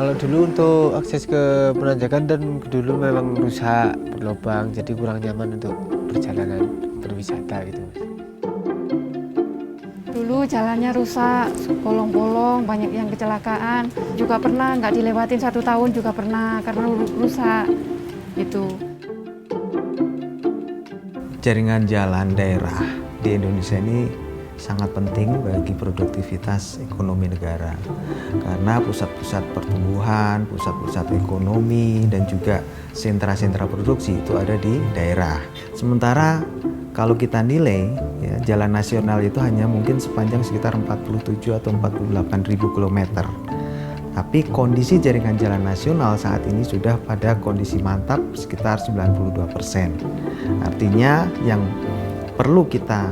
Kalau dulu untuk akses ke penanjakan dan dulu memang rusak, berlubang, jadi kurang nyaman untuk perjalanan berwisata gitu, Mas. Dulu jalannya rusak, bolong-bolong, banyak yang kecelakaan. Juga pernah nggak dilewatin 1 tahun juga pernah karena rusak gitu. Jaringan jalan daerah di Indonesia ini sangat penting bagi produktivitas ekonomi negara karena pusat-pusat pertumbuhan, pusat-pusat ekonomi dan juga sentra-sentra produksi itu ada di daerah. Sementara kalau kita nilai ya, jalan nasional itu hanya mungkin sepanjang sekitar 47 atau 48 ribu kilometer. Tapi kondisi jaringan jalan nasional saat ini sudah pada kondisi mantap sekitar 92%. Artinya yang perlu kita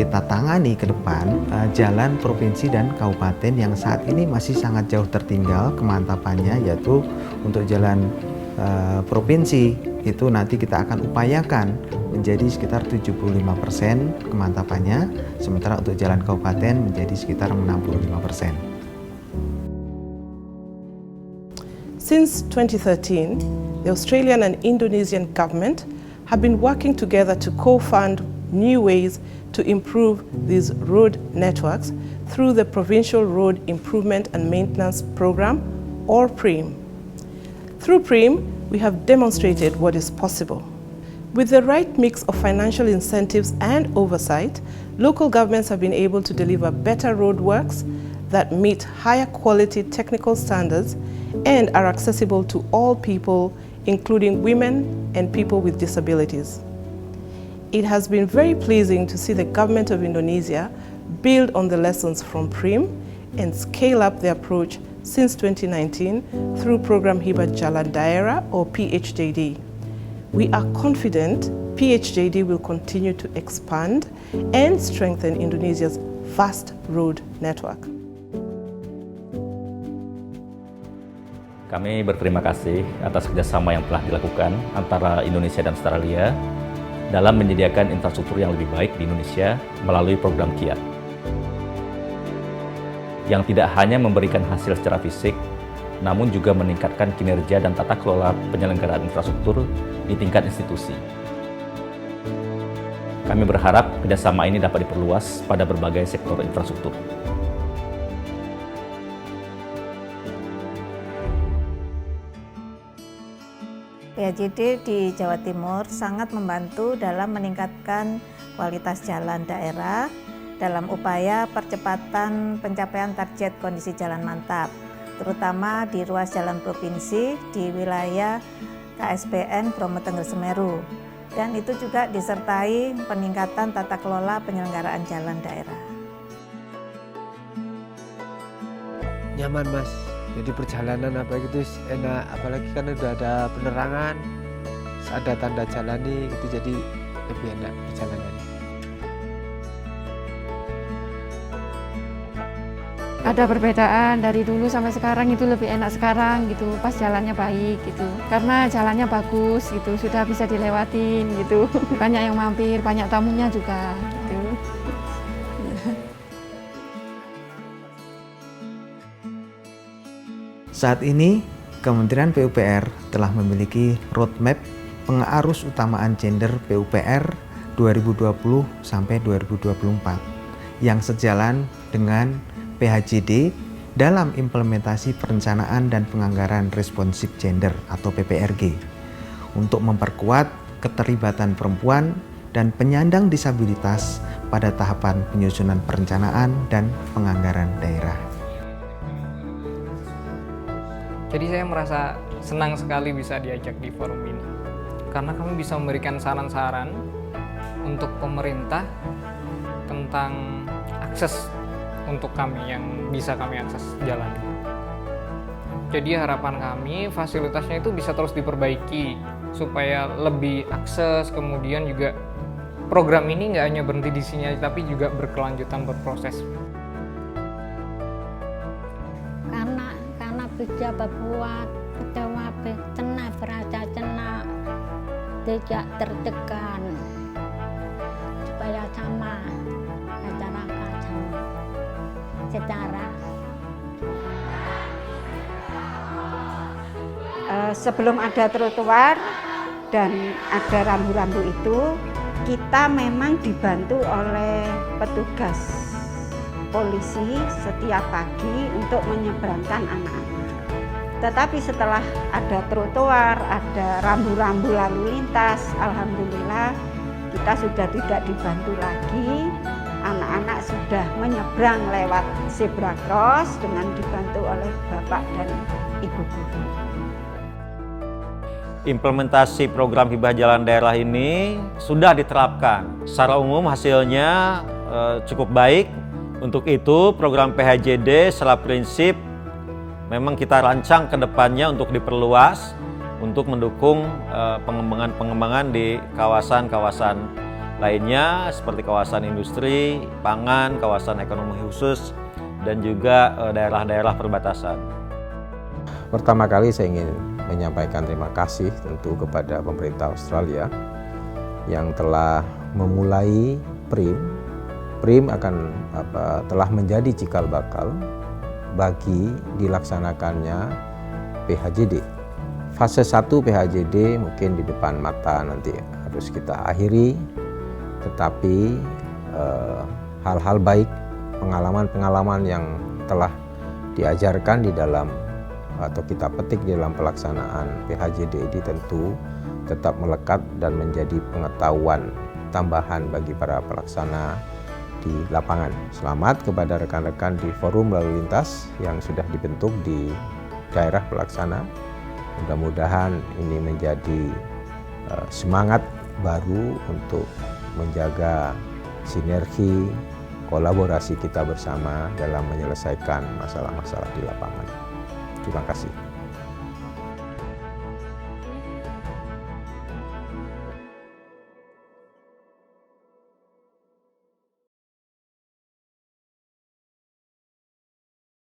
tangani ke depan jalan provinsi dan kabupaten yang saat ini masih sangat jauh tertinggal kemantapannya, yaitu untuk jalan provinsi itu nanti kita akan upayakan menjadi sekitar 75% kemantapannya, sementara untuk jalan kabupaten menjadi sekitar 65%. Since 2013, the Australian and Indonesian government have been working together to co-fund new ways to improve these road networks through the Provincial Road Improvement and Maintenance Program, or PRIM. Through PRIM, we have demonstrated what is possible. With the right mix of financial incentives and oversight, local governments have been able to deliver better roadworks that meet higher quality technical standards and are accessible to all people, including women and people with disabilities. It has been very pleasing to see the government of Indonesia build on the lessons from PRIM and scale up the approach since 2019 through program Hibat Jalan Daerah, or PHJD. We are confident PHJD will continue to expand and strengthen Indonesia's vast road network. Kami berterima kasih atas kerjasama yang telah dilakukan antara Indonesia dan Australia dalam menyediakan infrastruktur yang lebih baik di Indonesia melalui program KIAT. Yang tidak hanya memberikan hasil secara fisik, namun juga meningkatkan kinerja dan tata kelola penyelenggaraan infrastruktur di tingkat institusi. Kami berharap kerjasama ini dapat diperluas pada berbagai sektor infrastruktur. PHJD di Jawa Timur sangat membantu dalam meningkatkan kualitas jalan daerah dalam upaya percepatan pencapaian target kondisi jalan mantap, terutama di ruas jalan provinsi di wilayah KSPN Bromo Tengger Semeru, dan itu juga disertai peningkatan tata kelola penyelenggaraan jalan daerah. Nyaman, Mas. Jadi perjalanan apa gitu enak, apalagi kan udah ada penerangan, ada tanda jalan nih, itu jadi lebih enak perjalanan. Ada perbedaan dari dulu sampai sekarang, itu lebih enak sekarang gitu, pas jalannya baik gitu. Karena jalannya bagus gitu, sudah bisa dilewatin gitu. Banyak yang mampir, banyak tamunya juga gitu. Saat ini, Kementerian PUPR telah memiliki roadmap pengarus utamaan gender PUPR 2020 sampai 2024 yang sejalan dengan PHJD dalam implementasi perencanaan dan penganggaran responsif gender atau PPRG untuk memperkuat keterlibatan perempuan dan penyandang disabilitas pada tahapan penyusunan perencanaan dan penganggaran daerah. Jadi saya merasa senang sekali bisa diajak di forum ini, karena kami bisa memberikan saran-saran untuk pemerintah tentang akses untuk kami yang bisa kami akses jalan. Jadi harapan kami fasilitasnya itu bisa terus diperbaiki supaya lebih akses, kemudian juga program ini nggak hanya berhenti di sini tapi juga berkelanjutan berproses. Karena bisa berbuat ketua cena beraja cena tidak tertekan supaya sama masyarakat sama secara sebelum ada trotoar dan ada rambu-rambu itu, kita memang dibantu oleh petugas polisi setiap pagi untuk menyeberangkan anak-anak. Tetapi setelah ada trotoar, ada rambu-rambu lalu lintas, alhamdulillah kita sudah tidak dibantu lagi. Anak-anak sudah menyeberang lewat zebra cross dengan dibantu oleh bapak dan ibu guru. Implementasi program hibah jalan daerah ini sudah diterapkan. Secara umum hasilnya cukup baik. Untuk itu program PHJD secara prinsip memang kita rancang ke depannya untuk diperluas untuk mendukung pengembangan di kawasan-kawasan lainnya seperti kawasan industri, pangan, kawasan ekonomi khusus, dan juga daerah-daerah perbatasan. Pertama kali saya ingin menyampaikan terima kasih tentu kepada pemerintah Australia yang telah memulai PRIM. PRIM akan telah menjadi cikal bakal bagi dilaksanakannya PHJD. Fase 1 PHJD mungkin di depan mata nanti harus kita akhiri, tetapi hal-hal baik, pengalaman-pengalaman yang telah diajarkan di dalam atau kita petik di dalam pelaksanaan PHJD ini tentu tetap melekat dan menjadi pengetahuan tambahan bagi para pelaksana di lapangan. Selamat kepada rekan-rekan di forum lalu lintas yang sudah dibentuk di daerah pelaksana. Mudah-mudahan ini menjadi semangat baru untuk menjaga sinergi, kolaborasi kita bersama dalam menyelesaikan masalah-masalah di lapangan. Terima kasih.